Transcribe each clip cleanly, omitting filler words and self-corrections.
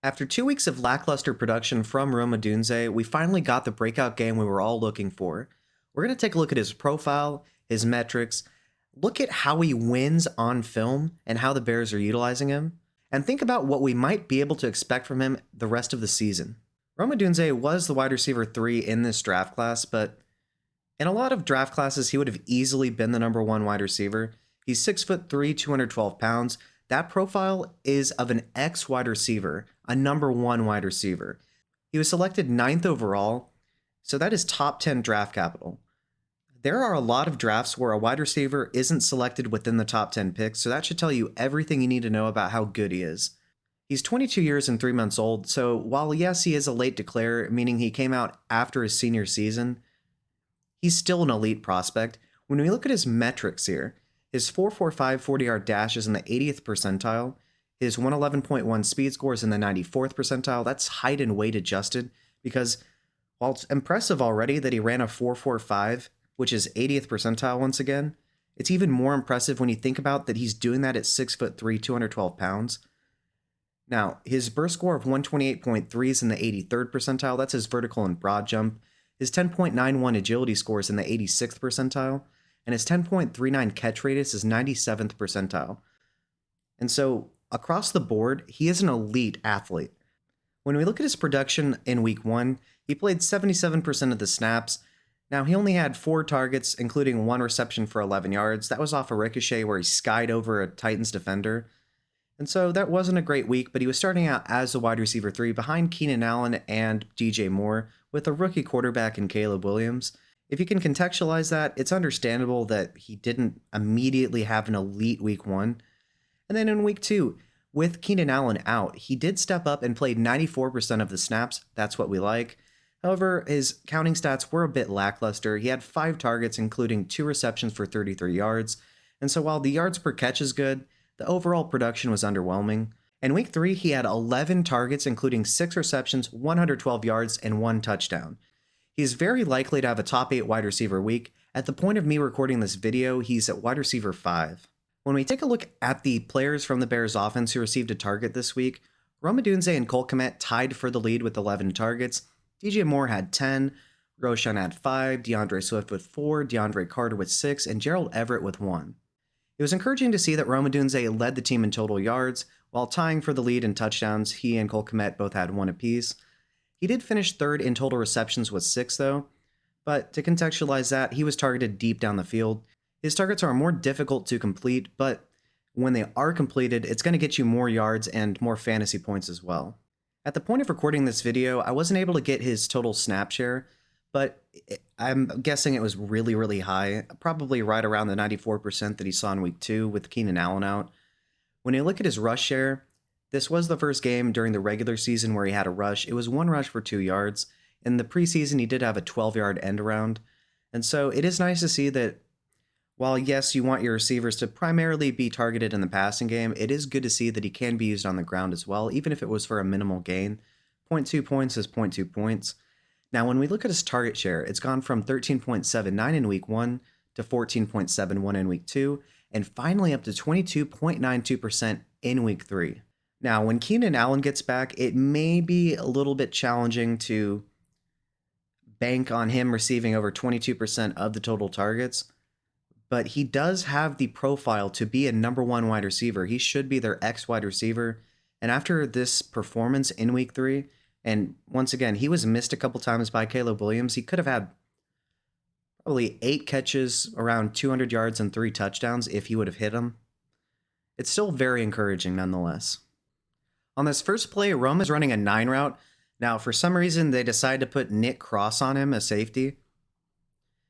After 2 weeks of lackluster production from Odunze, we finally got the breakout game we were all looking for. We're going to take a look at his profile, his metrics, look at how he wins on film and how the Bears are utilizing him, and think about what we might be able to expect from him the rest of the season. Odunze was the wide receiver 3 in this draft class, but in a lot of draft classes, he would have easily been the number 1 wide receiver. He's 6'3", 212 pounds. That profile is of an X wide receiver, a number 1 wide receiver. He was selected 9th overall, so that is top 10 draft capital. There are a lot of drafts where a wide receiver isn't selected within the top 10 picks, so that should tell you everything you need to know about how good he is. He's 22 years and 3 months old, so while yes, he is a late declare, meaning he came out after his senior season, he's still an elite prospect. When we look at his metrics here, his 4.45 40-yard dash is in the 80th percentile. His 111.1 speed score is in the 94th percentile. That's height and weight adjusted because while it's impressive already that he ran a 4.45, which is 80th percentile once again, it's even more impressive when you think about that he's doing that at 6'3", 212 pounds. Now, his burst score of 128.3 is in the 83rd percentile. That's his vertical and broad jump. His 10.91 agility score is in the 86th percentile, and his 10.39 catch radius is 97th percentile. And so, across the board, he is an elite athlete. When we look at his production in week 1, he played 77% of the snaps. Now, he only had 4 targets, including 1 reception for 11 yards. That was off a ricochet where he skied over a Titans defender. And so that wasn't a great week, but he was starting out as a wide receiver 3 behind Keenan Allen and DJ Moore with a rookie quarterback in Caleb Williams. If you can contextualize that, it's understandable that he didn't immediately have an elite week 1. And then in week 2, with Keenan Allen out, he did step up and played 94% of the snaps. That's what we like. However, his counting stats were a bit lackluster. He had 5 targets, including 2 receptions for 33 yards. And so while the yards per catch is good, the overall production was underwhelming. In week 3, he had 11 targets, including 6 receptions, 112 yards, and 1 touchdown. He's very likely to have a top 8 wide receiver week. At the point of me recording this video, he's at wide receiver 5. When we take a look at the players from the Bears offense who received a target this week, Odunze and Cole Kmet tied for the lead with 11 targets. DJ Moore had 10, Roshan had 5, DeAndre Swift with 4, DeAndre Carter with 6, and Gerald Everett with 1. It was encouraging to see that Odunze led the team in total yards, while tying for the lead in touchdowns. He and Cole Kmet both had 1 apiece. He did finish 3rd in total receptions with 6, though, but to contextualize that, he was targeted deep down the field. His targets are more difficult to complete, but when they are completed, it's going to get you more yards and more fantasy points as well. At the point of recording this video, I wasn't able to get his total snap share, but I'm guessing it was really, really high, probably right around the 94% that he saw in week 2 with Keenan Allen out. When you look at his rush share, this was the first game during the regular season where he had a rush. It was 1 rush for 2 yards. In the preseason, he did have a 12-yard end around. And so it is nice to see that while, yes, you want your receivers to primarily be targeted in the passing game, it is good to see that he can be used on the ground as well, even if it was for a minimal gain. 0.2 points is 0.2 points. Now, when we look at his target share, it's gone from 13.79 in week 1 to 14.71 in week 2, and finally up to 22.92% in week 3. Now, when Keenan Allen gets back, it may be a little bit challenging to bank on him receiving over 22% of the total targets, but he does have the profile to be a number 1 wide receiver. He should be their X wide receiver, and after this performance in week 3, and once again, he was missed a couple times by Caleb Williams. He could have had probably 8 catches, around 200 yards, and 3 touchdowns if he would have hit them. It's still very encouraging nonetheless. On this first play, Rome is running a 9 route. Now, for some reason, they decided to put Nick Cross on him as safety.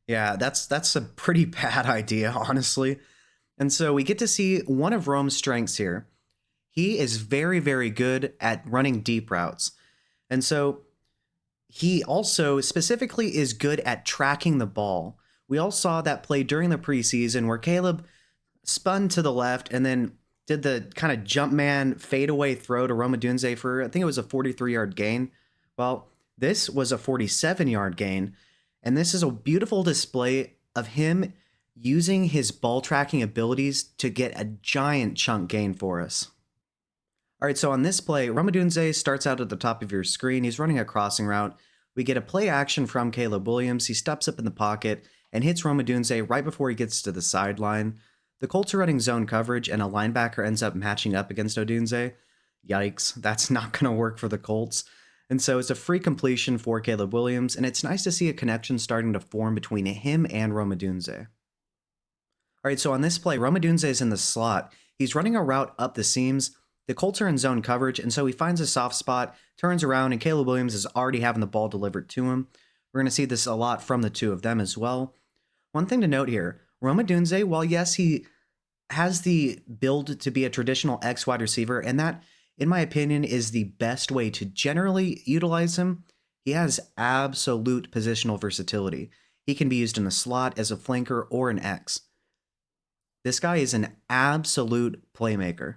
Yeah, that's a pretty bad idea, honestly. And so we get to see one of Rome's strengths here. He is very, very good at running deep routes. And so he also specifically is good at tracking the ball. We all saw that play during the preseason where Caleb spun to the left and then did the kind of jump man fadeaway throw to Odunze for, I think it was a 43-yard gain. Well, this was a 47-yard gain, and this is a beautiful display of him using his ball tracking abilities to get a giant chunk gain for us. All right, so on this play, Romadunze starts out at the top of your screen. He's running a crossing route. We get a play action from Caleb Williams. He steps up in the pocket and hits Romadunze right before he gets to the sideline. The Colts are running zone coverage, and a linebacker ends up matching up against Odunze. Yikes, that's not going to work for the Colts. And so it's a free completion for Caleb Williams, and it's nice to see a connection starting to form between him and Romadunze. All right, so on this play, Romadunze is in the slot. He's running a route up the seams. The Colts are in zone coverage, and so he finds a soft spot, turns around, and Caleb Williams is already having the ball delivered to him. We're going to see this a lot from the two of them as well. One thing to note here, Romadunze, while yes, he has the build to be a traditional X wide receiver, and that, in my opinion, is the best way to generally utilize him, he has absolute positional versatility. He can be used in the slot, as a flanker, or an X. This guy is an absolute playmaker.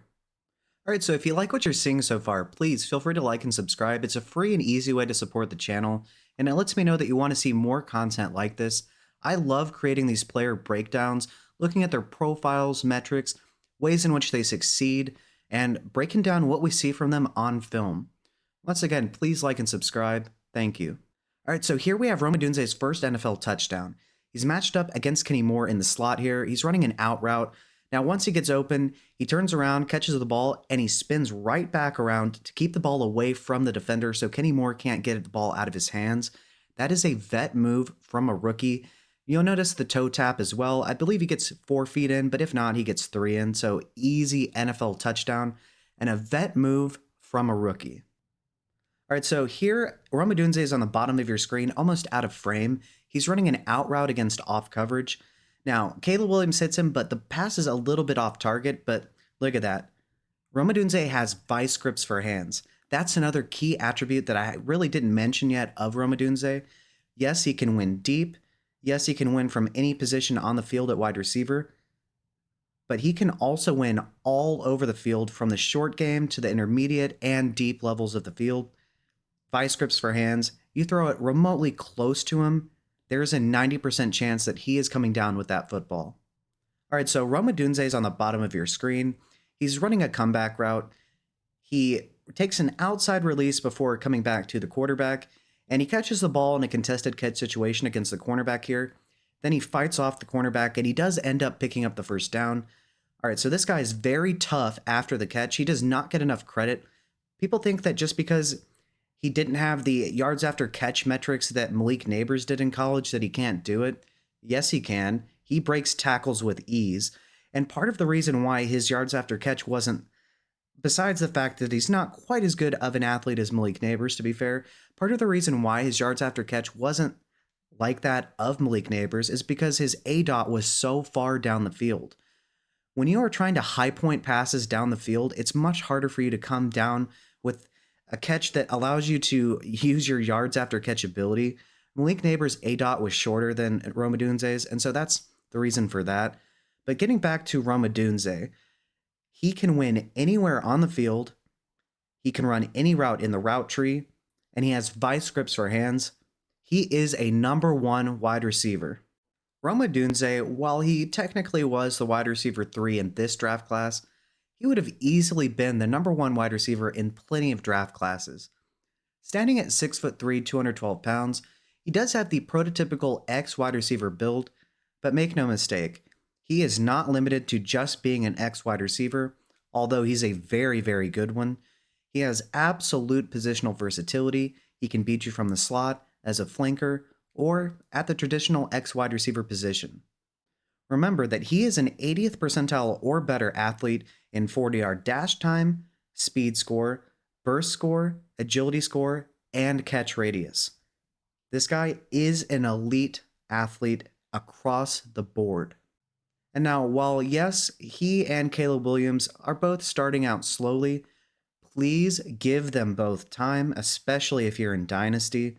All right, so if you like what you're seeing so far, please feel free to like and subscribe. It's a free and easy way to support the channel, and it lets me know that you want to see more content like this. I love creating these player breakdowns, looking at their profiles, metrics, ways in which they succeed, and breaking down what we see from them on film. Once again, please like and subscribe. Thank you. All right, so here we have Romadunze's first NFL touchdown. He's matched up against Kenny Moore in the slot here. He's running an out route. Now, once he gets open, he turns around, catches the ball, and he spins right back around to keep the ball away from the defender so Kenny Moore can't get the ball out of his hands. That is a vet move from a rookie. You'll notice the toe tap as well. I believe he gets 4 feet in, but if not, he gets 3 in. So easy NFL touchdown and a vet move from a rookie. All right, so here, Romadunze is on the bottom of your screen, almost out of frame. He's running an out route against off coverage. Now, Caleb Williams hits him, but the pass is a little bit off target, but look at that. Romadunze has vice grips for hands. That's another key attribute that I really didn't mention yet of Romadunze. Yes, he can win deep. Yes, he can win from any position on the field at wide receiver. But he can also win all over the field from the short game to the intermediate and deep levels of the field. Vice grips for hands. You throw it remotely close to him, there's a 90% chance that he is coming down with that football. All right, so Romadunze is on the bottom of your screen. He's running a comeback route. He takes an outside release before coming back to the quarterback, and he catches the ball in a contested catch situation against the cornerback here. Then he fights off the cornerback, and he does end up picking up the first down. All right, so this guy is very tough after the catch. He does not get enough credit. People think that just because he didn't have the yards after catch metrics that Malik Neighbors did in college, that he can't do it. Yes, he can. He breaks tackles with ease. And part of the reason why his yards after catch wasn't, besides the fact that he's not quite as good of an athlete as Malik Neighbors, to be fair, part of the reason why his yards after catch wasn't like that of Malik Neighbors is because his ADOT was so far down the field. When you are trying to high point passes down the field, it's much harder for you to come down with a catch that allows you to use your yards after catch ability. Malik Neighbors' ADOT was shorter than Romadunze's, and so that's the reason for that. But getting back to Romadunze, he can win anywhere on the field. He can run any route in the route tree, and he has vice grips for hands. He is a #1 wide receiver. Romadunze, while he technically was the wide receiver 3 in this draft class, he would have easily been the #1 wide receiver in plenty of draft classes. Standing at 6'3", 212 pounds, he does have the prototypical X wide receiver build, but make no mistake, he is not limited to just being an X wide receiver, although he's a very, very good one. He has absolute positional versatility. He can beat you from the slot, as a flanker, or at the traditional X wide receiver position. Remember that he is an 80th percentile or better athlete in 40-yard dash time, speed score, burst score, agility score, and catch radius. This guy is an elite athlete across the board. And now, while yes, he and Caleb Williams are both starting out slowly, please give them both time, especially if you're in Dynasty.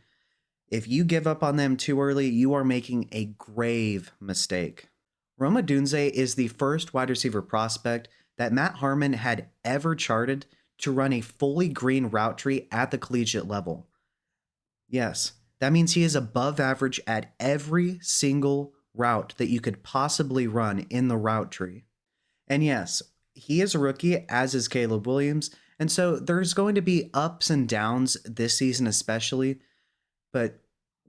If you give up on them too early, you are making a grave mistake. Romadunze is the first wide receiver prospect that Matt Harmon had ever charted to run a fully green route tree at the collegiate level. Yes, that means he is above average at every single route that you could possibly run in the route tree. And yes, he is a rookie, as is Caleb Williams, And so there's going to be ups and downs this season, especially, but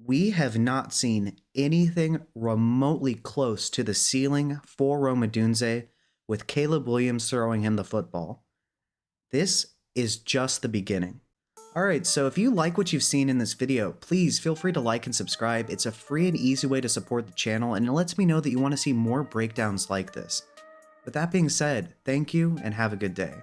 we have not seen anything remotely close to the ceiling for Rome Odunze with Caleb Williams throwing him the football. This is just the beginning. Alright, so if you like what you've seen in this video, please feel free to like and subscribe. It's a free and easy way to support the channel, and it lets me know that you want to see more breakdowns like this. With that being said, thank you and have a good day.